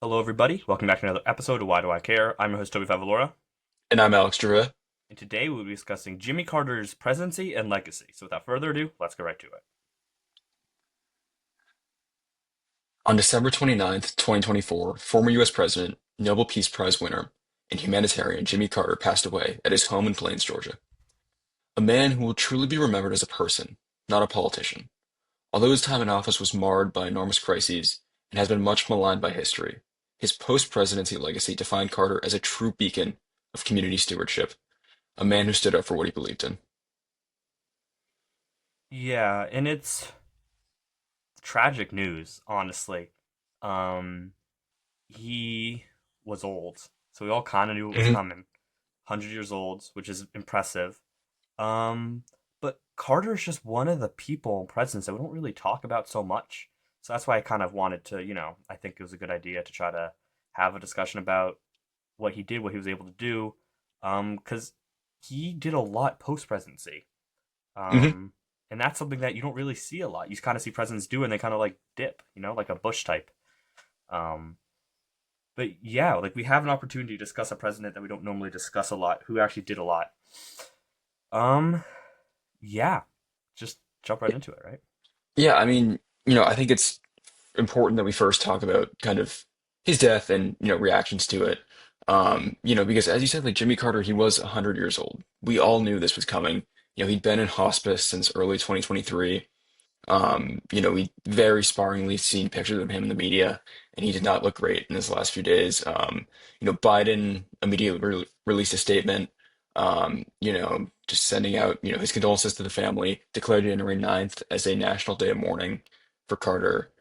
Hello, everybody. Welcome back to another episode of Why Do I Care? I'm your host, Toby Favalora, And I'm Alex Dura. and today we'll be discussing Jimmy Carter's presidency and legacy. So, without further ado, let's go right to it. On December 29th, 2024, former U.S. President, Nobel Peace Prize winner, and humanitarian Jimmy Carter passed away at his home in Plains, Georgia. A man who will truly be remembered as a person, not a politician. Although his time in office was marred by enormous crises and has been much maligned by history, his post-presidency legacy defined Carter as a true beacon of community stewardship, a man who stood up for what he believed in. Yeah, and it's tragic news, honestly. Um, he was old, so we all kind of knew it was Mhm. coming. 100 years old, which is impressive. Um, but Carter is just one of the people, presidents that we don't really talk about so much. So that's why I kind of wanted to, I think it was a good idea to try to have a discussion about what he did, what he was able to do, because he did a lot post presidency, Mhm. um, and that's something that you don't really see a lot. You kind of see presidents do, and they kind of like dip, like a Bush type. Um, but yeah, like we have an opportunity to discuss a president that we don't normally discuss a lot, who actually did a lot. Um, yeah, just jump right into it, right? Yeah, I mean, I think it's important that we first talk about kind of his death and, reactions to it. Because as you said, like Jimmy Carter, he was 100 years old. We all knew this was coming. He'd been in hospice since early 2023. We very sparingly seen pictures of him in the media, and he did not look great in his last few days. Biden immediately released a statement, just sending out, his condolences to the family, declared January 9th as a national day of mourning for Carter.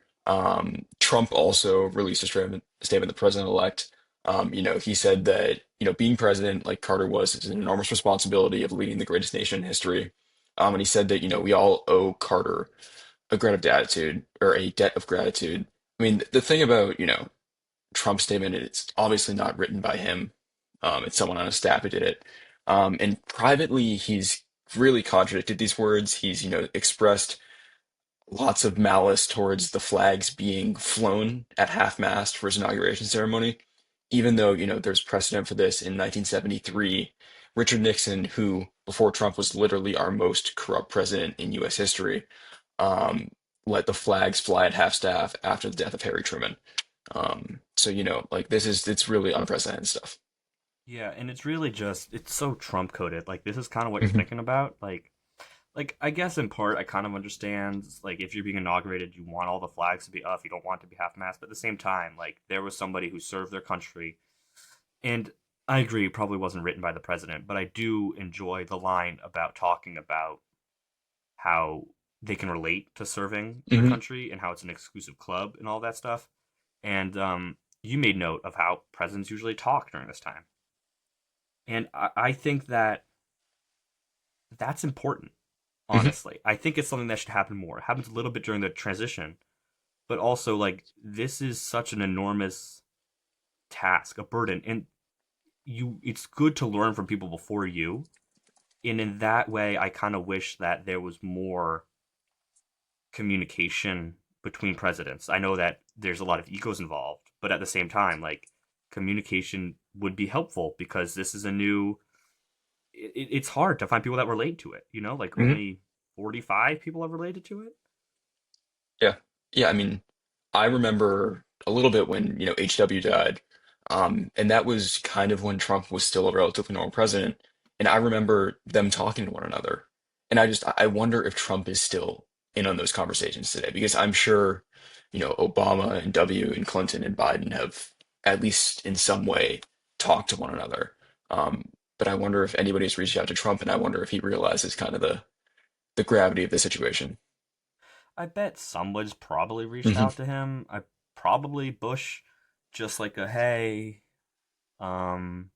Trump also released a statement, the president-elect. He said that, being president like Carter was is an enormous responsibility of leading the greatest nation in history. And he said that, we all owe Carter a debt of gratitude. I mean, the thing about, Trump's statement, it's obviously not written by him. It's someone on his staff who did it. And privately, he's really contradicted these words. He's, expressed lots of malice towards the flags being flown at half-mast for his inauguration ceremony, even though, there's precedent for this in 1973. Richard Nixon, who before Trump was literally our most corrupt president in U.S. history, um, let the flags fly at half-staff after the death of Harry Truman. So, like it's really unprecedented stuff. Yeah, and it's really just it's so Trump coded. Like this is kind of what you're Hmm. thinking about. Like I guess in part I kind of understand. Like if you're being inaugurated, you want all the flags to be up. You don't want it to be half mast. But at the same time, like there was somebody who served their country, and I agree, it probably wasn't written by the president. But I do enjoy the line about talking about how they can relate to serving their Hmm. country and how it's an exclusive club and all that stuff. And you made note of how presidents usually talk during this time, and I think that that's important. Hmm. Honestly, I think it's something that should happen more. It happens a little bit during the transition, but also like this is such an enormous task, a burden, and it's good to learn from people before you. And in that way, I kind of wish that there was more communication between presidents. I know that there's a lot of egos involved, but at the same time, like communication would be helpful because this is a new. It's hard to find people that relate to it. Like Hmm. only 45 people have related to it. Yeah. Yeah. I mean, I remember a little bit when, HW died. And that was kind of when Trump was still a relatively normal president. And I remember them talking to one another. And I wonder if Trump is still in on those conversations today, because I'm sure, Obama and W and Clinton and Biden have at least in some way talked to one another. But I wonder if anybody's reached out to Trump, and I wonder if he realizes kind of the gravity of the situation. I bet somebody's probably reached Hmm. out to him. I probably Bush, just like a hey, um,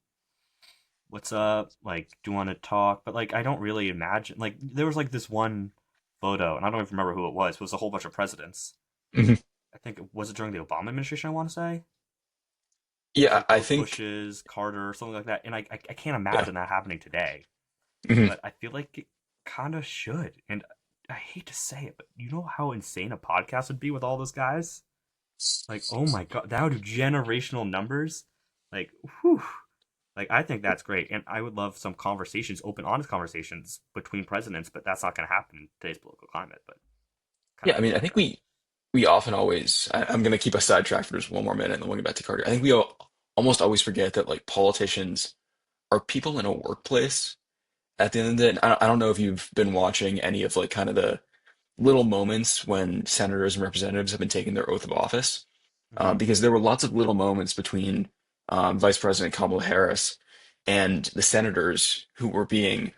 what's up? Like, do you want to talk? But like, I don't really imagine. Like, there was like this one photo, and I don't even remember who it was. It was a whole bunch of presidents. Hmm. I think it was it during the Obama administration. I want to say it was Yeah, like I both think. Bushes, Carter, something like that. And I can't Yeah. imagine that happening today. Mhm. But I feel like it kind of should. And I hate to say it, but you know how insane a podcast would be with all those guys? Like, oh my god, down to generational numbers. Like, whew. Like, I think that's great, and I would love some conversations, open, honest conversations between presidents. But that's not going to happen in today's political climate. But kind Yeah, of I mean, I think digress. we often always. I'm going to keep us sidetracked for just one more minute, and then we'll get back to Carter. I think we almost always forget that like politicians are people in a workplace at the end of the day. And I don't know if you've been watching any of like kind of the little moments when senators and representatives have been taking their oath of office, Hmm. because there were lots of little moments between Vice President Kamala Harris and the senators who were being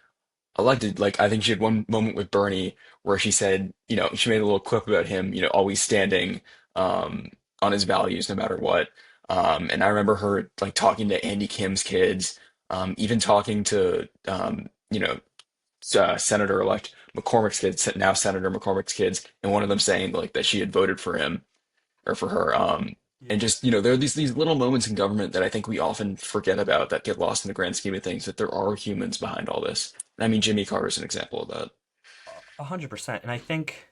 elected. Like I think she had one moment with Bernie where she said, she made a little clip about him, always standing um, on his values no matter what. And I remember her like talking to Andy Kim's kids, even talking to Senator-elect McCormick's kids, now Senator McCormick's kids, and one of them saying like that she had voted for him or for her. And Yeah. just, there are these little moments in government that I think we often forget about that get lost in the grand scheme of things, that there are humans behind all this. And I mean, Jimmy Carter is an example of that. 100%. And I think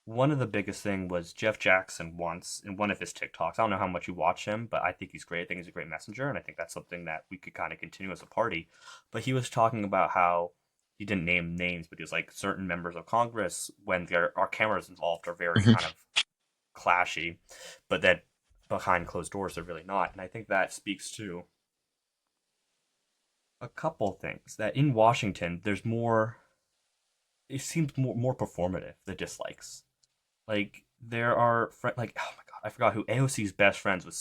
one of the biggest thing was Jeff Jackson once in one of his TikToks. I don't know how much you watch him, but I think he's great. I think he's a great messenger, and I think that's something that we could kind of continue as a party. But he was talking about how he didn't name names, but he was like certain members of Congress when there are cameras involved are very Mhm. kind of clashy, but that behind closed doors they're really not. And I think that speaks to a couple things that in Washington there's more. It seems more performative. The dislikes. Like there are like oh my god, I forgot who AOC's best friends with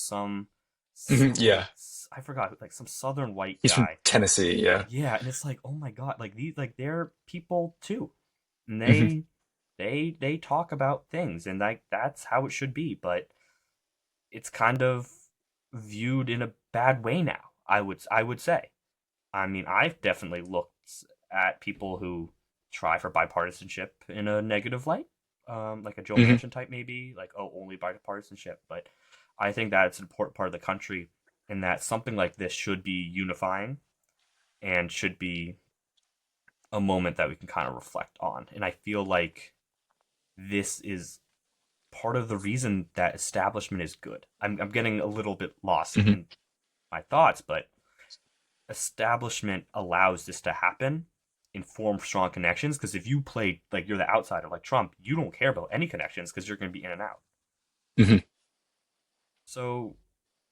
Yeah, I forgot like some southern white he's from guy. Tennessee. Yeah. Yeah, and it's like oh my god, like these like they're people too, and Mhm. they talk about things, and like that's how it should be. But it's kind of viewed in a bad way now. I would say. I mean, I've definitely looked at people who try for bipartisanship in a negative light, like a Joe Mhm. Manchin type, maybe like oh, only bipartisanship. But I think that it's an important part of the country, and that something like this should be unifying and should be a moment that we can kind of reflect on. And I feel like this is part of the reason that establishment is good. I'm getting a little bit lost Mhm. in my thoughts, but establishment allows this to happen and form strong connections. Because if you play like you're the outsider, like Trump, you don't care about any connections because you're going to be in and out. Mhm. So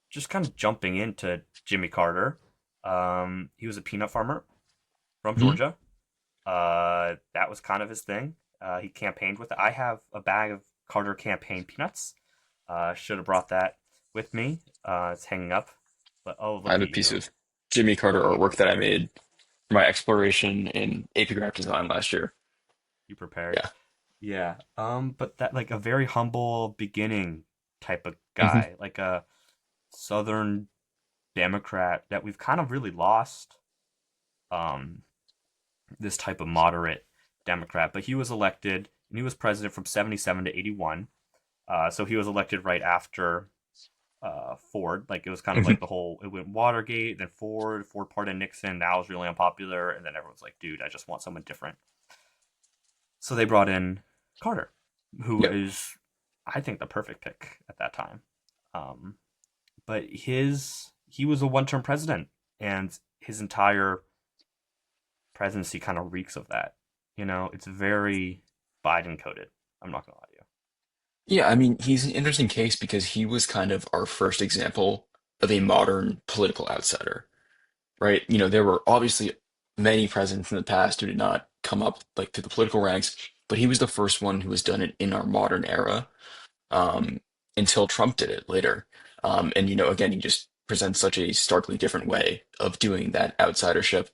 just kind of jumping into Jimmy Carter, he was a peanut farmer from Mhm. Georgia. That was kind of his thing. He campaigned with it. I have a bag of Carter campaign peanuts. Should have brought that with me. It's hanging up. But oh, I look have a at piece you. of Jimmy Carter Oh, you artwork that I prepared. made for my exploration in AP graphic design last year. You prepared. Yeah. Yeah. But that like a very humble beginning type of Mhm. guy, like a Southern Democrat that we've kind of really lost. Um, this type of moderate Democrat, but he was elected and he was president from 77 to 81. So he was elected right after Ford. Like it was kind of Mhm. like the whole it went Watergate, then Ford pardoned Nixon. That was really unpopular, and then everyone's like, dude, I just want someone different. So they brought in Carter, who Yep. is, I think, the perfect pick at that time. Um, but he was a one term president, and his entire presidency kind of reeks of that. You know, it's very Biden coded. I'm not gonna lie to Yeah, I mean, he's an interesting case because he was kind of our first example of a modern political outsider, right? There were obviously many presidents in the past who did not come up like to the political ranks, but he was the first one who has done it in our modern era, um, until Trump did it later. And again, he just presents such a starkly different way of doing that outsidership.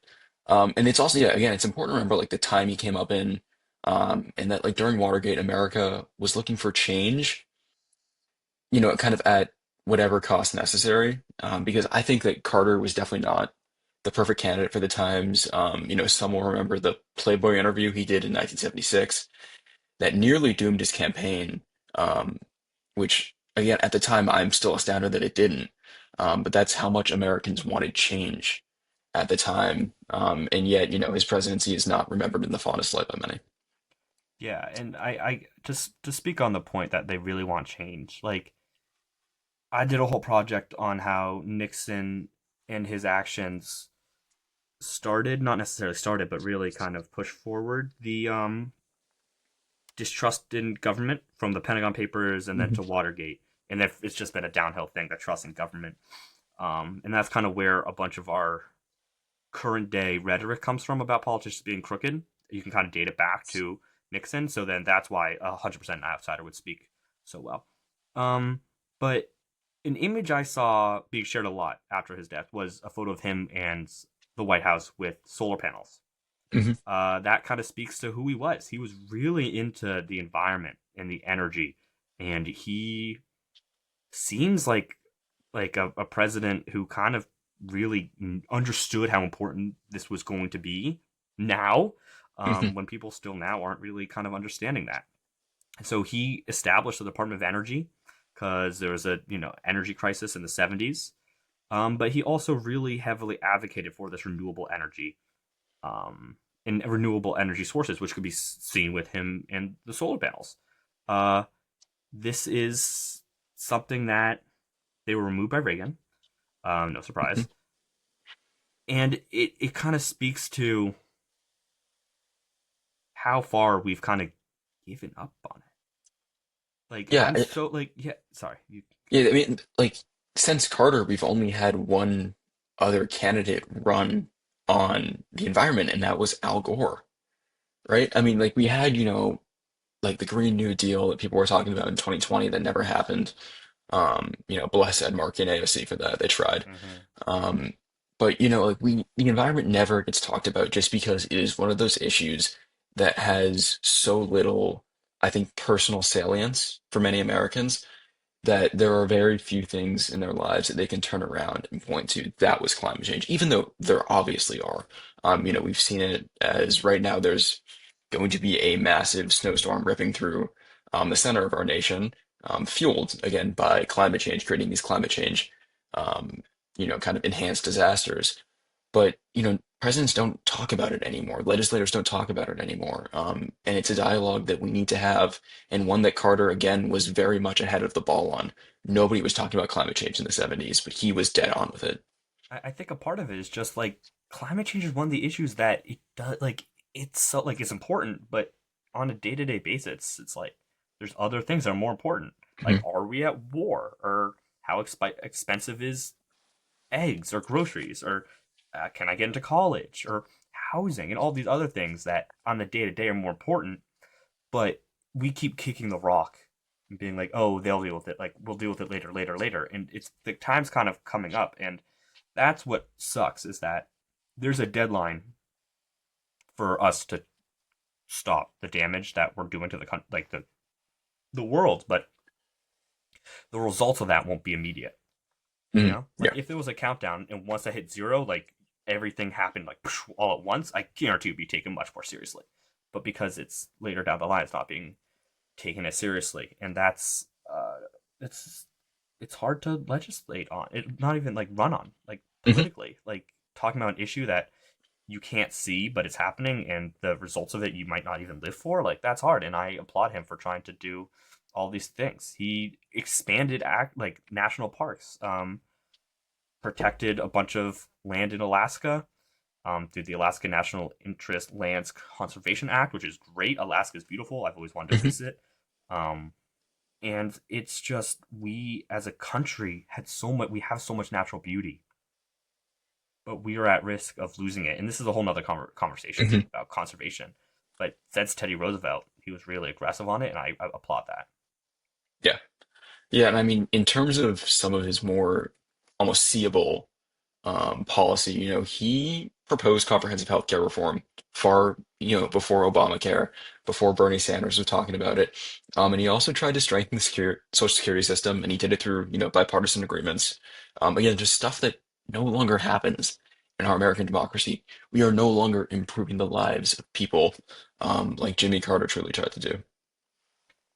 And it's also, yeah, again, it's important to remember like the time he came up in, and that like during Watergate, America was looking for change, kind of at whatever cost necessary. Because I think that Carter was definitely not the perfect candidate for the times. Some will remember the Playboy interview he did in 1976 that nearly doomed his campaign, um, which, again, at the time, I'm still astounded that it didn't. But that's how much Americans wanted change at the time. And yet, his presidency is not remembered in the fondest light by many. you. Yeah, and I just to speak on the point that they really want change. Like I did a whole project on how Nixon and his actions started, not necessarily started, but really kind of pushed forward the distrust in government from the Pentagon Papers and then Hmm. to Watergate. And then it's just been a downhill thing, that trust in government. And that's kind of where a bunch of our current day rhetoric comes from about politicians being crooked. You can kind of date it back to Nixon. So then that's why 100% an outsider would speak so well. Um, but an image I saw being shared a lot after his death was a photo of him and the White House with solar panels. Hmm. That kind of speaks to who he was. He was really into the environment and the energy, and he seems like a president who kind of really understood how important this was going to be now, Hmm. when people still now aren't really kind of understanding that. So he established the Department of Energy because there was a energy crisis in the 70s. But he also really heavily advocated for this renewable energy, um, and renewable energy sources, which could be seen with him and the solar panels. Uh, this is something that they were removed by Reagan. No Hmm. surprise. And it kind of speaks to how far we've kind of given up on it. Like Yeah, I'm so like yeah. Sorry, you yeah. I mean, like since Carter, we've only had one other candidate run on the environment, and that was Al Gore, right? I mean, like we had, like the Green New Deal that people were talking about in 2020 that never happened. Bless Ed Markey and AOC for that. They tried. hmm Um, but like the environment never gets talked about just because it is one of those issues that has so little, I think, personal salience for many Americans that there are very few things in their lives that they can turn around and point to that was climate change, even though there obviously are. We've seen it as right now there's going to be a massive snowstorm ripping through the center of our nation, fueled again by climate change, creating these climate change, um, kind of enhanced disasters. But, presidents don't talk about it anymore. Legislators don't talk about it anymore. And it's a dialogue that we need to have, and one that Carter, again, was very much ahead of the ball on. Nobody was talking about climate change in the 70s, but he was dead on with it. I think a part of it is just like climate change is one of the issues that it does like it's so like it's important, but on a day to day basis, it's like there's other things that are more important. Like, Mhm. are we at war, or how expensive is eggs or groceries, or can I get into college, or housing, and all these other things that on the day to day are more important. But we keep kicking the rock and being like, oh, they'll deal with it. Like, we'll deal with it later, later, later. And it's the time's kind of coming up. And that's what sucks, is that there's a deadline for us to stop the damage that we're doing to the world, but the results of that won't be immediate. Mhm. Like Yeah. if there was a countdown and once I hit zero, like everything happened like all at once, I guarantee it'd be taken much more seriously. But because it's later down the line, it's not being taken as seriously, and that's it's it's hard to legislate on it, not even like run on like Hmm. politically, like talking about an issue that you can't see but it's happening, and the results of it you might not even live for. Like, that's hard, and I applaud him for trying to do all these things. He expanded act like national parks, protected a bunch of land in Alaska, through the Alaska National Interest Lands Conservation Act, which is great. Alaska is beautiful. I've always wanted to Hmm. visit. Um, and it's just, we as a country had so much. We have so much natural beauty, but we are at risk of losing it. And this is a whole nother conversation Hmm. about conservation. But since Teddy Roosevelt, he was really aggressive on it, and I applaud that. Yeah. Yeah. And I mean, in terms of some of his more almost seeable policy. He proposed comprehensive healthcare reform far, before Obamacare, before Bernie Sanders was talking about it. And he also tried to strengthen the Social Security system, and he did it through, bipartisan agreements. Again, just stuff that no longer happens in our American democracy. We are no longer improving the lives of people, like Jimmy Carter truly tried to do.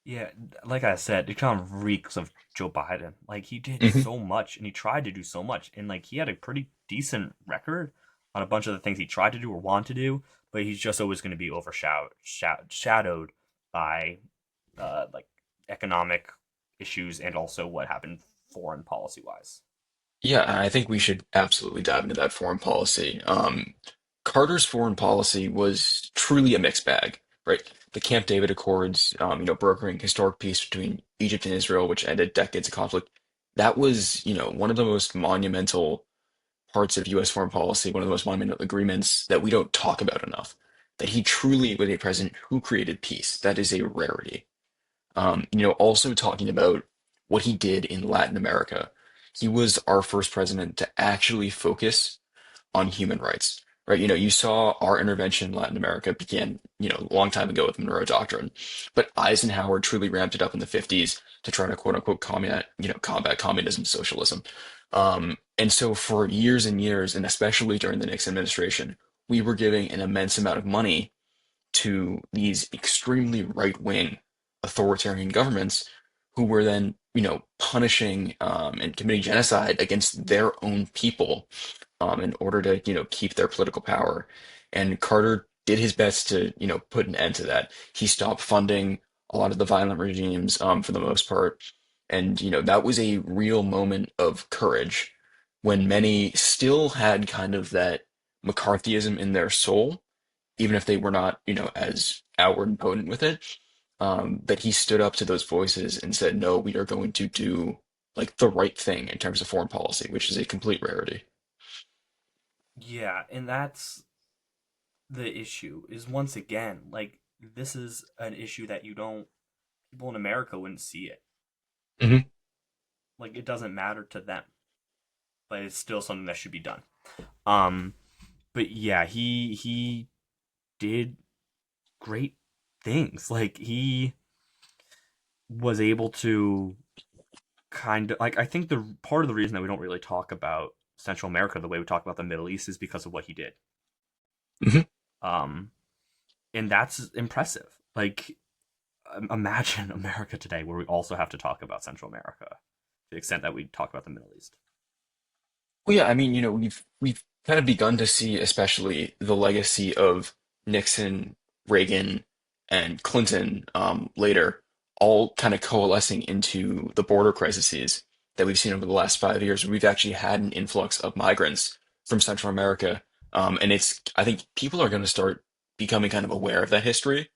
Yeah, like I said, it kind of reeks of Joe Biden. Like, he did Hmm. so much and he tried to do so much, and like he had a pretty decent record on a bunch of the things he tried to do or wanted to do, but he's just always going to be overshadowed by like economic issues and also what happened foreign policy wise. Yeah, and I think we should absolutely dive into that foreign policy. Carter's foreign policy was truly a mixed bag, right? The Camp David Accords, brokering historic peace between Egypt and Israel, which ended decades of conflict. That was, one of the most monumental parts of U.S. foreign policy, one of the most monumental agreements that we don't talk about enough. That he truly was a president who created peace. That is a rarity. Also talking about what he did in Latin America. He was our first president to actually focus on human rights, right? You saw our intervention in Latin America began, a long time ago with the Monroe Doctrine, but Eisenhower truly ramped it up in the 50s to try to quote unquote combat communism, socialism. And so for years and years, and especially during the Nixon administration, we were giving an immense amount of money to these extremely right-wing authoritarian governments who were then, punishing and committing genocide against their own people in order to, keep their political power. And Carter did his best to, put an end to that. He stopped funding a lot of the violent regimes for the most part. And, that was a real moment of courage when many still had kind of that McCarthyism in their soul even if they were not, as outward and potent with it, that he stood up to those voices and said, no, we are going to do like the right thing in terms of foreign policy, which is a complete rarity. Yeah, and that's the issue is once again, like this is an issue that you don't people in America wouldn't see it. Hmm. Like it doesn't matter to them, but it's still something that should be done. Um, but yeah, he did great things. Like he was able to kind of like I think the part of the reason that we don't really talk about Central America the way we talk about the Middle East is because of what he did. Hmm. Um, and that's impressive. Like imagine America today where we also have to talk about Central America to the extent that we talk about the Middle East. Well, yeah, I mean, we've kind of begun to see, especially the legacy of Nixon, Reagan, and Clinton later, all kind of coalescing into the border crises that we've seen over the last 5 years. We've actually had an influx of migrants from Central America, and I think people are going to start becoming kind of aware of that history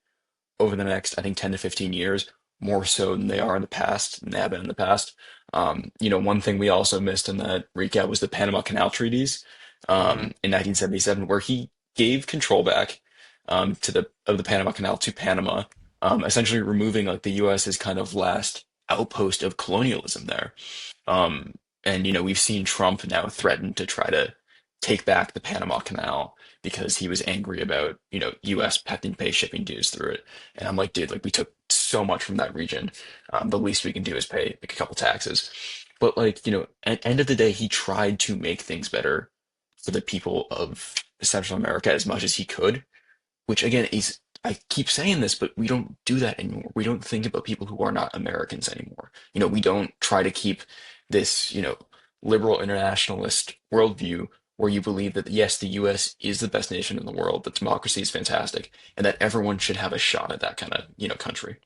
over the next, I think, 10 to 15 years, more so than they are in the past, than they have been in the past. One thing we also missed in that recap was the Panama Canal Treaties Mm-hmm. in 1977, where he gave control back of the Panama Canal to Panama, essentially removing like the U.S.'s kind of last outpost of colonialism there. Um, and we've seen Trump now threaten to try to take back the Panama Canal because he was angry about, US and pay shipping dues through it. And I'm like, dude, like we took so much from that region. The least we can do is pay like a couple taxes. But like, at the end of the day, he tried to make things better for the people of Central America as much as he could, which again is I keep saying this, but we don't do that anymore. We don't think about people who are not Americans anymore. We don't try to keep this, liberal internationalist worldview where you believe that yes, the US is the best nation in the world, that democracy is fantastic, and that everyone should have a shot at that kind of, country.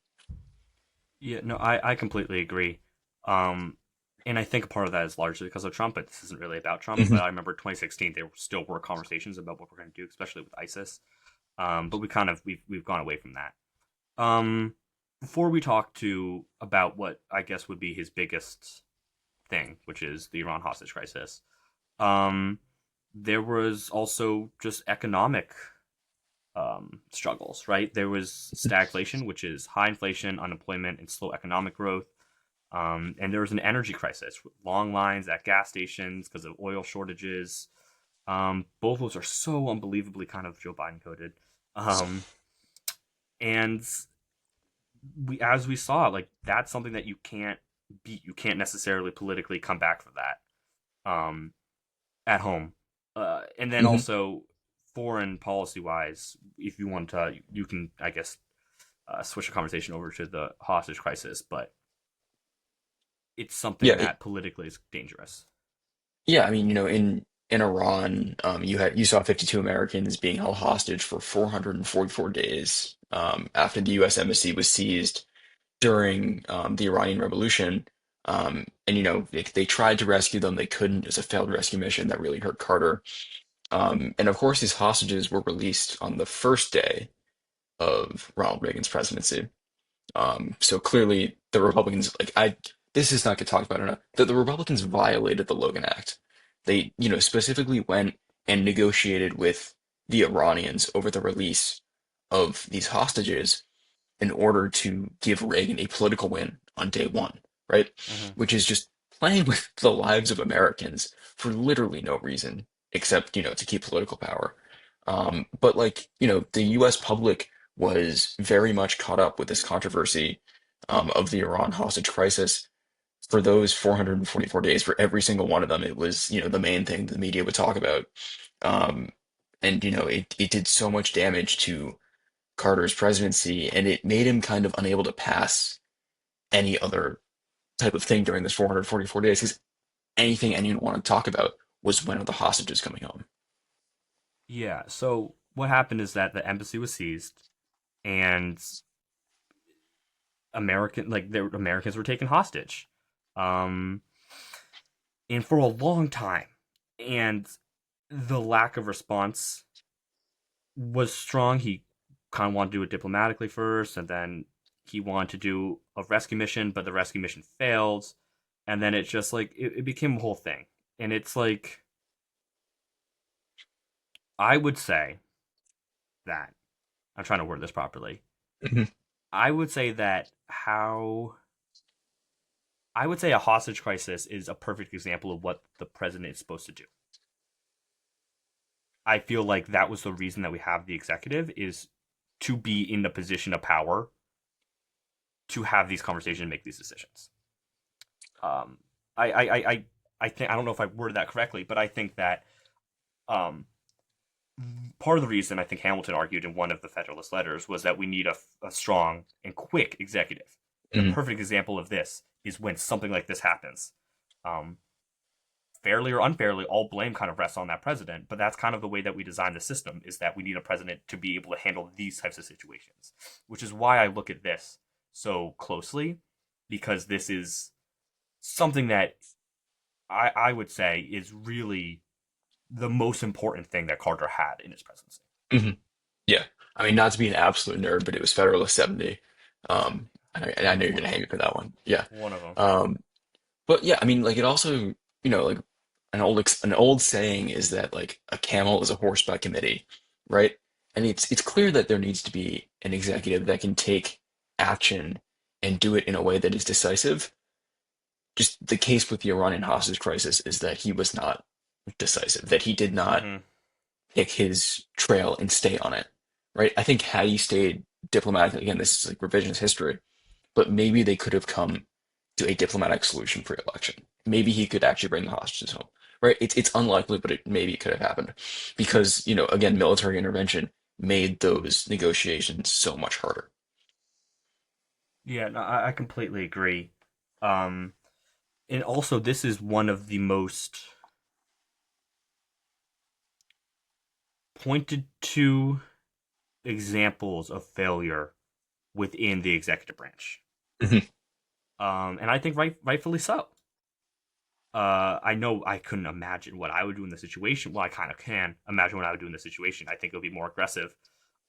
Yeah, no, I completely agree. Um, and I think a part of that is largely because of Trump, but this isn't really about Trump. Hmm. But I remember 2016, there still were conversations about what we're going to do, especially with ISIS. But we've gone away from that. Um, Before we talk to about what I guess would be his biggest thing, which is the Iran hostage crisis, um, there was also just economic struggles, right? There was stagflation, which is high inflation, unemployment, and slow economic growth. And there was an energy crisis, with long lines at gas stations because of oil shortages. Both of those are so unbelievably kind of Joe Biden coded. Um, and as we saw, like that's something that you can't beat. You can't necessarily politically come back for that at home. And then Hmm. also foreign policy wise, if you want to, you can, I guess, switch the conversation over to the hostage crisis, but it's something Yeah, that politically is dangerous. yeah. I mean, in Iran, you saw 52 Americans being held hostage for 444 days after the U.S. embassy was seized during the Iranian Revolution. And they tried to rescue them, they couldn't. It was a failed rescue mission that really hurt Carter. And of course, these hostages were released on the first day of Ronald Reagan's presidency. So clearly, the Republicans, this is not get talked about enough. The Republicans violated the Logan Act. They, specifically went and negotiated with the Iranians over the release of these hostages in order to give Reagan a political win on day one, right? Hmm. Which is just playing with the lives of Americans for literally no reason except, to keep political power. But the US public was very much caught up with this controversy of the Iran hostage crisis for those 444 days. For every single one of them, it was, the main thing the media would talk about. Um, and, it did so much damage to Carter's presidency, and it made him kind of unable to pass any other type of thing during this 444 days because anything anyone wanted to talk about was when are the hostages coming home. Yeah. So what happened is that the embassy was seized, and Americans were taken hostage, um, and for a long time, and the lack of response was strong. He kind of wanted to do it diplomatically first, and then he wanted to do a rescue mission, but the rescue mission failed, and then it just it became a whole thing. And it's like I would say that I'm trying to word this properly. Mhm. I would say that how I would say a hostage crisis is a perfect example of what the president is supposed to do. I feel like that was the reason that we have the executive is to be in the position of power to have these conversations and make these decisions. Um, I think I don't know if I worded that correctly, but I think that um, part of the reason I think Hamilton argued in one of the Federalist letters was that we need a strong and quick executive. And a Mhm. perfect example of this is when something like this happens. Um, Fairly or unfairly, all blame kind of rests on that president. But that's kind of the way that we design the system is that we need a president to be able to handle these types of situations, which is why I look at this so closely because this is something that I would say is really the most important thing that Carter had in his presidency. Mhm. Yeah. I mean, not to be an absolute nerd, but it was Federalist 70. And I know you're One gonna of hate them. me for that one. Yeah. One of them. Um, but yeah, I mean, it also, like an old saying is that a camel is a horse by committee, right? And it's clear that there needs to be an executive that can take action and do it in a way that is decisive. Just the case with the Iranian hostage crisis is that he was not decisive, that he did not Mm-hmm. pick his trail and stay on it, right? I think had he stayed diplomatic, again, this is like revisionist history, but maybe they could have come to a diplomatic solution for election. Maybe he could actually bring the hostages home, right? It's unlikely, but maybe it could have happened because, again, military intervention made those negotiations so much harder. Yeah, no, I completely agree. Um, and also, this is one of the most pointed to examples of failure within the executive branch. Mhm. And I think rightfully so. I know I couldn't imagine what I would do in the situation. Well, I kind of can imagine what I would do in the situation. I think it would be more aggressive.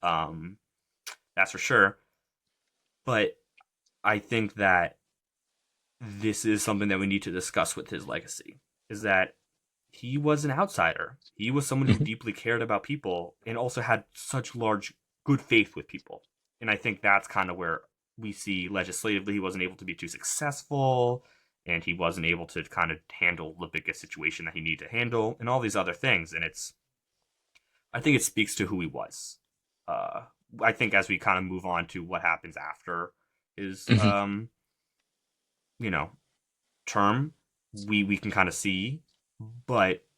Um, that's for sure. But I think that this is something that we need to discuss with his legacy. Is that he was an outsider. He was someone who Mhm. deeply cared about people and also had such large good faith with people. And I think that's kind of where we see legislatively he wasn't able to be too successful and he wasn't able to kind of handle the biggest situation that he needed to handle and all these other things. And I think it speaks to who he was. Uh, I think as we kind of move on to what happens after his, Mhm. you know, term, we can kind of see, but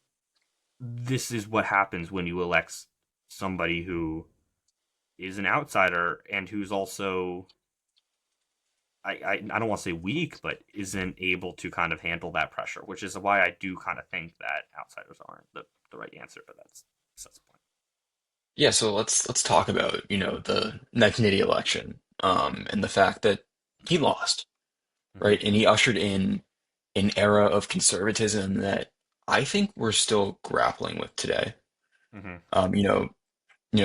this is what happens when you elect somebody who is an outsider and who's also I don't want to say weak, but isn't able to kind of handle that pressure, which is why I do kind of think that outsiders aren't the right answer, but that's the point. Yeah, so let's talk about, the 1980 election, and the fact that he lost, Mm-hmm. right? And he ushered in an era of conservatism that I think we're still grappling with today. Hmm. Um, you know,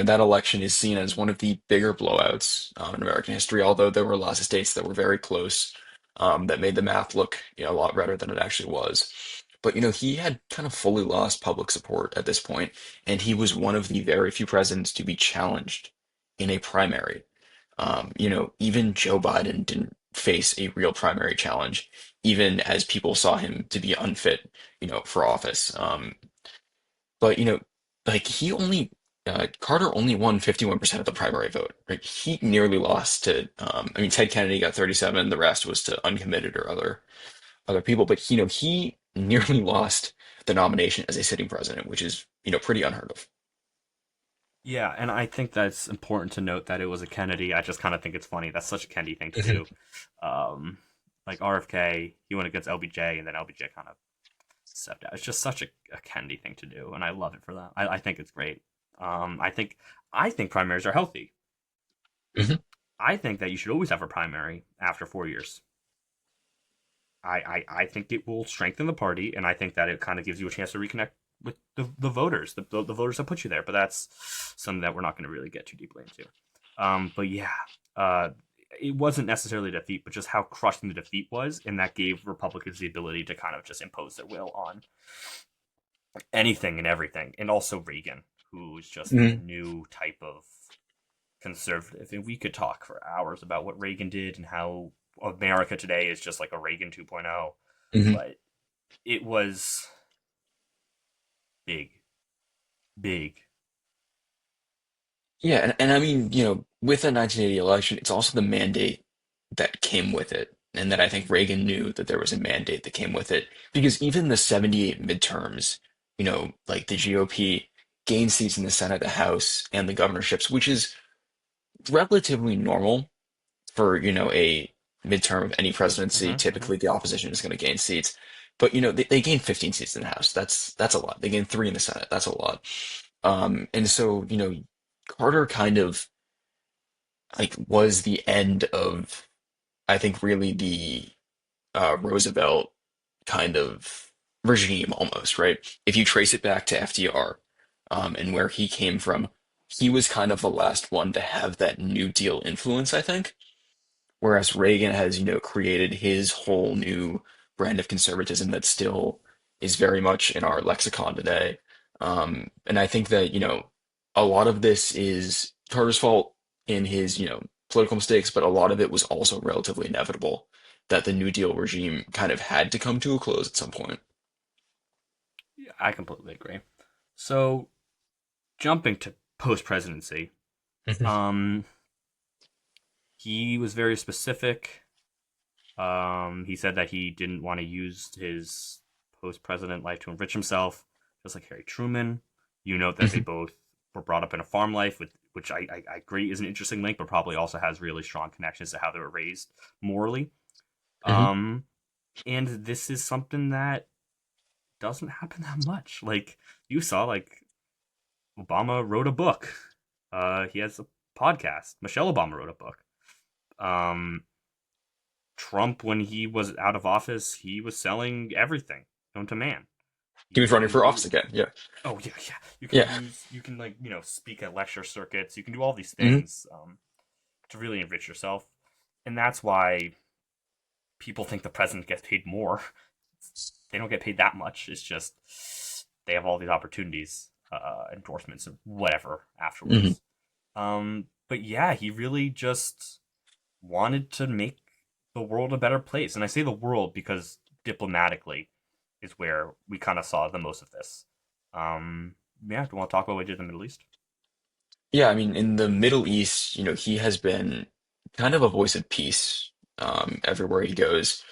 that election is seen as one of the bigger blowouts in American history, although there were lots of states that were very close, that made the math look, a lot better than it actually was. But, he had kind of fully lost public support at this point, and he was one of the very few presidents to be challenged in a primary. Even Joe Biden didn't face a real primary challenge, even as people saw him to be unfit, for office. But like Carter only won 51% of the primary vote. Right? He nearly lost to I mean Ted Kennedy got 37, the rest was to uncommitted or other people, but he nearly lost the nomination as a sitting president, which is, pretty unheard of. Yeah, and I think that's important to note that it was a Kennedy. I just kind of think it's funny. That's such a Kennedy thing to Mhm. do. Um, like RFK, he went against LBJ, and then LBJ kind of stepped out. It's just such a Kennedy thing to do, and I love it for that. I think it's great. I think primaries are healthy. Mhm. I think that you should always have a primary after 4 years. I think it will strengthen the party, and I think that it kind of gives you a chance to reconnect with the voters, the voters that put you there. But that's something that we're not going to really get too deeply into. But yeah, uh, it wasn't necessarily a defeat, but just how crushing the defeat was, and that gave Republicans the ability to kind of just impose their will on anything and everything, and also Reagan, who's just this Mhm. new type of conservative. And we could talk for hours about what Reagan did and how America today is just like a Reagan 2.0, Mhm. but it was big, big. Yeah, and I mean, with the 1980 election, it's also the mandate that came with it, and that I think Reagan knew that there was a mandate that came with it, because even the 78 midterms, like the GOP gained seats in the Senate, the House, and the governorships, which is relatively normal for, a midterm of any presidency. Hmm. Hmm. Typically, the opposition is going to gain seats, but they gained 15 seats in the House. That's a lot. They gained three in the Senate. That's a lot. And so, Carter kind of like was the end of, I think, really the Roosevelt kind of regime almost, right? If you trace it back to FDR, and where he came from, he was kind of the last one to have that New Deal influence, I think. Whereas Reagan has, created his whole new brand of conservatism that still is very much in our lexicon today. And I think that, a lot of this is Carter's fault in his, political mistakes, but a lot of it was also relatively inevitable that the New Deal regime kind of had to come to a close at some point. Yeah, I completely agree. So jumping to post presidency, Mhm. um, he was very specific. He said that he didn't want to use his post president life to enrich himself, just like Harry Truman. You note that they Mhm. both were brought up in a farm life, with which I agree is an interesting link, but probably also has really strong connections to how they were raised morally. Mhm. Um, and this is something that doesn't happen that much. Like you saw, like Obama wrote a book. He has a podcast. Michelle Obama wrote a book. Um, Trump, when he was out of office, he was selling everything known to man. He was running for He office again. Yeah. oh yeah, yeah. Yeah. You can like speak at lecture circuits. You can do all these Mhm. things to really enrich yourself, and that's why people think the president gets paid more. They don't get paid that much. It's just they have all these opportunities, endorsements, or whatever Mhm. afterwards. But yeah, he really just wanted to make the world a better place. And I say the world because diplomatically is where we kind of saw the most of this. Yeah, do you want to talk about what he did in the Middle East? Yeah, I mean, in the Middle East, he has been kind of a voice of peace everywhere he goes.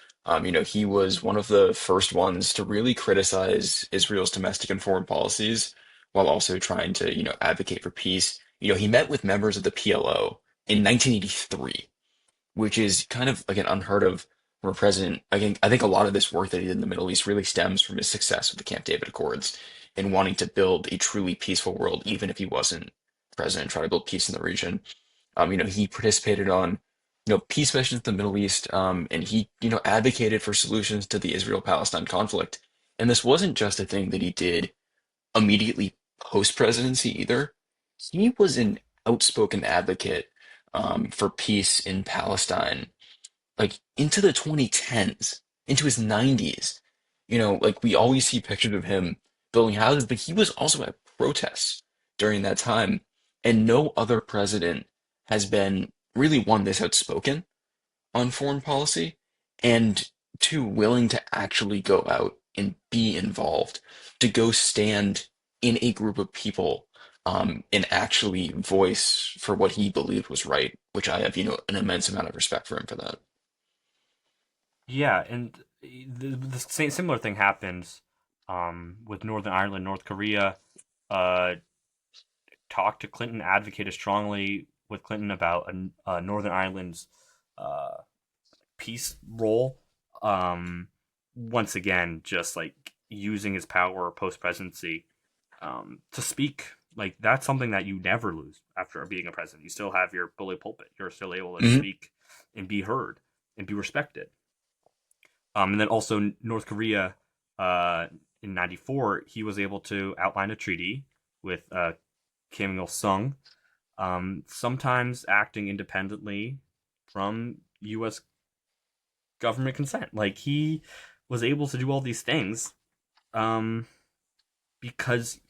He was one of the first ones to really criticize Israel's domestic and foreign policies while also trying to, advocate for peace. He met with members of the PLO in 1983, which is kind of like an unheard of from a president. Again, I think a lot of this work that he did in the Middle East really stems from his success with the Camp David Accords and wanting to build a truly peaceful world, even if he wasn't president, try to build peace in the region. He participated on peace missions in the Middle East, and he, advocated for solutions to the Israel-Palestine conflict. And this wasn't just a thing that he did immediately post-presidency either. He was an outspoken advocate for peace in Palestine, like into the 2010s, into his 90s. Like we always see pictures of him building houses, but he was also at protests during that time. And no other president has been really one this outspoken on foreign policy and too willing to actually go out and be involved, to go stand in a group of people and actually voice for what he believed was right, which I have, an immense amount of respect for him for that. Yeah, and the same similar thing happens with Northern Ireland, North Korea. Uh, talked to Clinton, advocated strongly with Clinton about Northern Ireland's uh, peace role. Um, once again, just like using his power post presidency to speak. Like that's something that you never lose after being a president. You still have your bully pulpit. You're still able to Hmm. speak and be heard and be respected. And then also North Korea uh, in '94, he was able to outline a treaty with Kim Il Sung, sometimes acting independently from U.S. government consent. Like he was able to do all these things um, because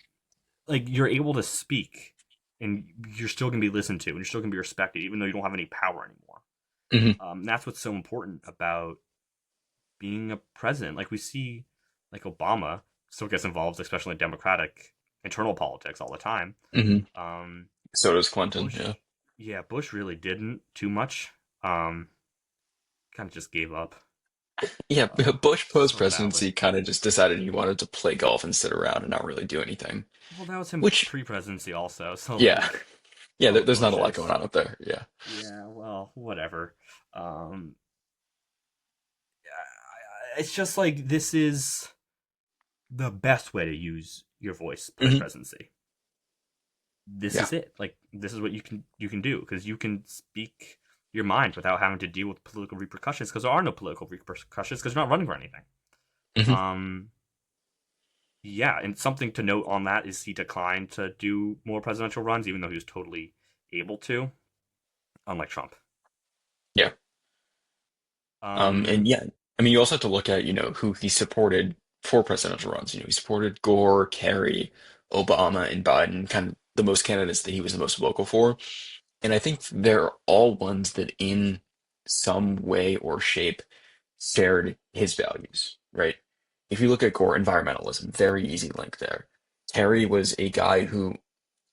like you're able to speak and you're still gonna be listened to and you're still gonna be respected even though you don't have any power anymore. Hmm. That's what's so important about being a president. Like we see, like Obama still gets involved, especially in Democratic internal politics all the time. Hmm. Um, So does Clinton, Bush, yeah. yeah, Bush really didn't too much. Um, kind of just gave up Yeah, Bush so sadly. post-presidency kind of just decided he wanted to play golf and sit around and not really do anything. Well, that was him Which, pre-presidency also. So yeah, like yeah, all the there's not a lot going Bushes. on up there. Yeah. Yeah, well, whatever. Um, it's just like this is the best way to use your voice post Hmm. presidency. This Yeah. is it. Like this is what you can do because you can speak your mind without having to deal with political repercussions because there are no political repercussions because you're not running for anything. Hmm. Um, yeah, and something to note on that is he declined to do more presidential runs, even though he was totally able to, unlike Trump. Yeah. And Um, yeah, I mean, you also have to look at, who he supported for presidential runs. He supported Gore, Kerry, Obama, and Biden, kind of the most candidates that he was the most vocal for. And I think they're all ones that in some way or shape shared his values, right? If you look at Gore, environmentalism, very easy link there. Kerry was a guy who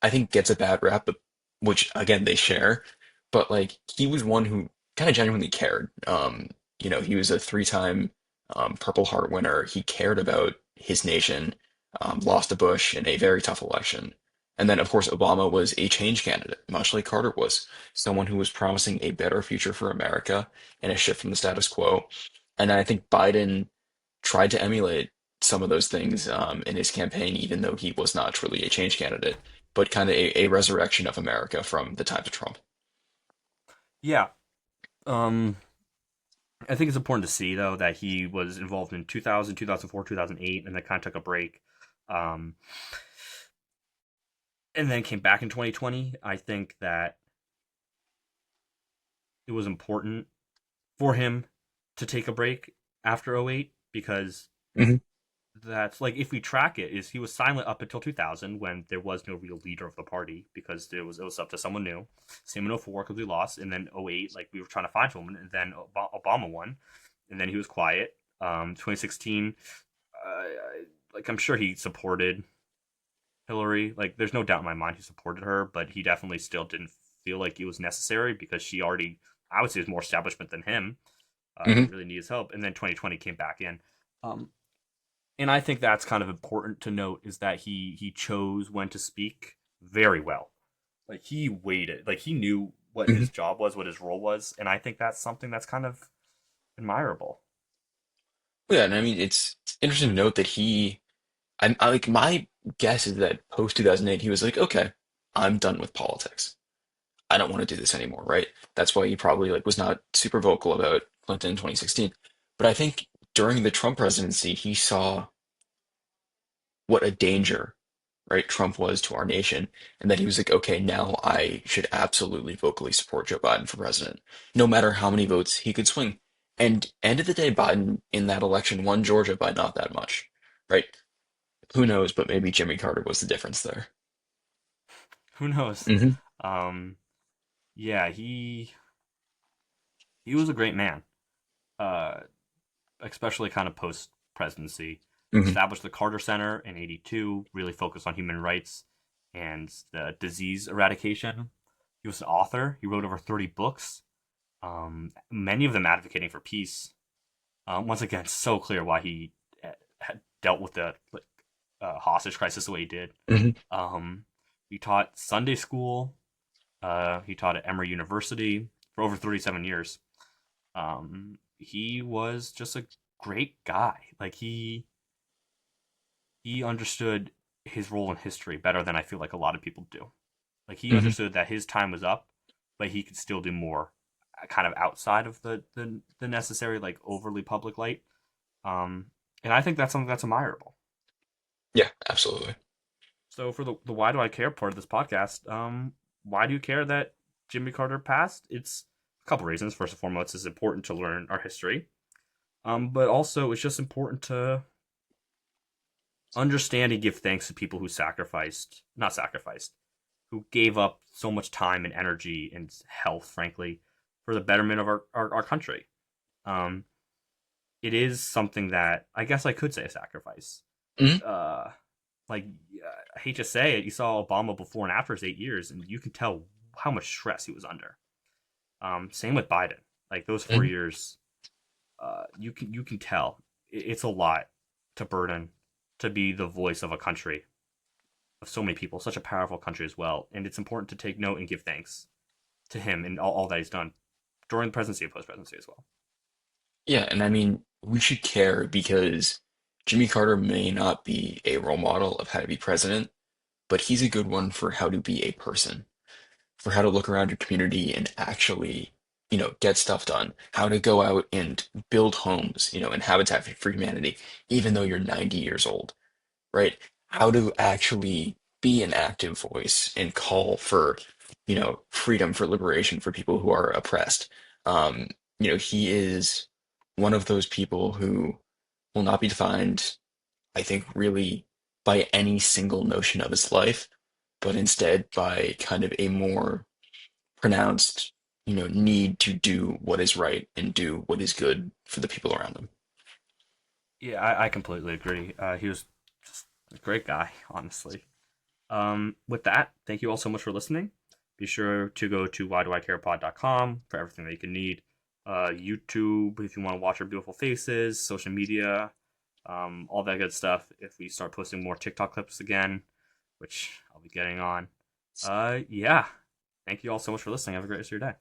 I think gets a bad rap, but which again they share. But like he was one who kind of genuinely cared. He was a three-time Purple Heart winner. He cared about his nation. Lost to Bush in a very tough election. And then, of course, Obama was a change candidate, much like Carter was, someone who was promising a better future for America and a shift from the status quo. And I think Biden tried to emulate some of those things in his campaign, even though he was not truly a change candidate, but kind of a resurrection of America from the times of Trump. yeah. Um, I think it's important to see though that he was involved in 2000, 2004, 2008, and then kind of took a break. Um, and then came back in 2020. I think that it was important for him to take a break after '08 because Hmm. that's like if we track it is he was silent up until 2000 when there was no real leader of the party because it was up to someone new. Same in '04 because we lost, and then '08 like we were trying to find someone, and then Obama won, and then he was quiet. 2016, uh, like I'm sure he supported Hillary. Like there's no doubt in my mind he supported her, but he definitely still didn't feel like it was necessary because she already, I would say, was more establishment than him. Hmm. Didn't really need his help, and then 2020 came back in. Um, and I think that's kind of important to note is that he chose when to speak very well. Like he waited, like he knew what Hmm. his job was, what his role was, and I think that's something that's kind of admirable. Yeah, and I mean it's interesting to note that I like my guess is that post 2008 he was like, okay, I'm done with politics. I don't want to do this anymore, right? That's why he probably like was not super vocal about Clinton in 2016. But I think during the Trump presidency, he saw what a danger, right, Trump was to our nation, and that he was like, okay, now I should absolutely vocally support Joe Biden for president, no matter how many votes he could swing. And end of the day, Biden in that election won Georgia by not that much, right? Who knows, but maybe Jimmy Carter was the difference there. Who knows? Hmm. Um, yeah, he was a great man. Uh, Especially kind of post presidency. Hmm. Established the Carter Center in '82, really focused on human rights and the disease eradication. He was an author. He wrote over 30 books, many of them advocating for peace. Once again, so clear why he had dealt with the hostage crisis the way he did. Hmm. Um, he taught Sunday school. He taught at Emory University for over 37 years. He was just a great guy. Like he understood his role in history better than I feel like a lot of people do. Like he Hmm. understood that his time was up, but he could still do more, kind of outside of the necessary like overly public light. Um, and I think that's something that's admirable. Yeah, absolutely. So for the why do I care part of this podcast, why do you care that Jimmy Carter passed? It's a couple reasons. First and foremost, it's important to learn our history. But also it's just important to understand and give thanks to people who sacrificed, not sacrificed, who gave up so much time and energy and health, frankly, for the betterment of our country. Um, it is something that I guess I could say a sacrifice. Hmm. Uh, like I hate to say it, you saw Obama before and after his 8 years, and you can tell how much stress he was under. Same with Biden. Like those four Hmm. years, you can tell it's a lot to burden to be the voice of a country of so many people, such a powerful country as well. And it's important to take note and give thanks to him and all that he's done during the presidency and post presidency as well. Yeah, and I mean, we should care because Jimmy Carter may not be a role model of how to be president, but he's a good one for how to be a person, for how to look around your community and actually, get stuff done, how to go out and build homes, and Habitat for Humanity, even though you're 90 years old, right? How to actually be an active voice and call for, freedom, for liberation for people who are oppressed. Um, he is one of those people who will not be defined, I think, really by any single notion of his life, but instead by kind of a more pronounced, need to do what is right and do what is good for the people around him. Yeah, I completely agree. He was just a great guy, honestly. With that, thank you all so much for listening. Be sure to go to whydoicarepod.com for everything that you can need. YouTube, if you want to watch our beautiful faces, social media, all that good stuff. If we start posting more TikTok clips again, which I'll be getting on. Yeah. Thank you all so much for listening. Have a great rest of your day.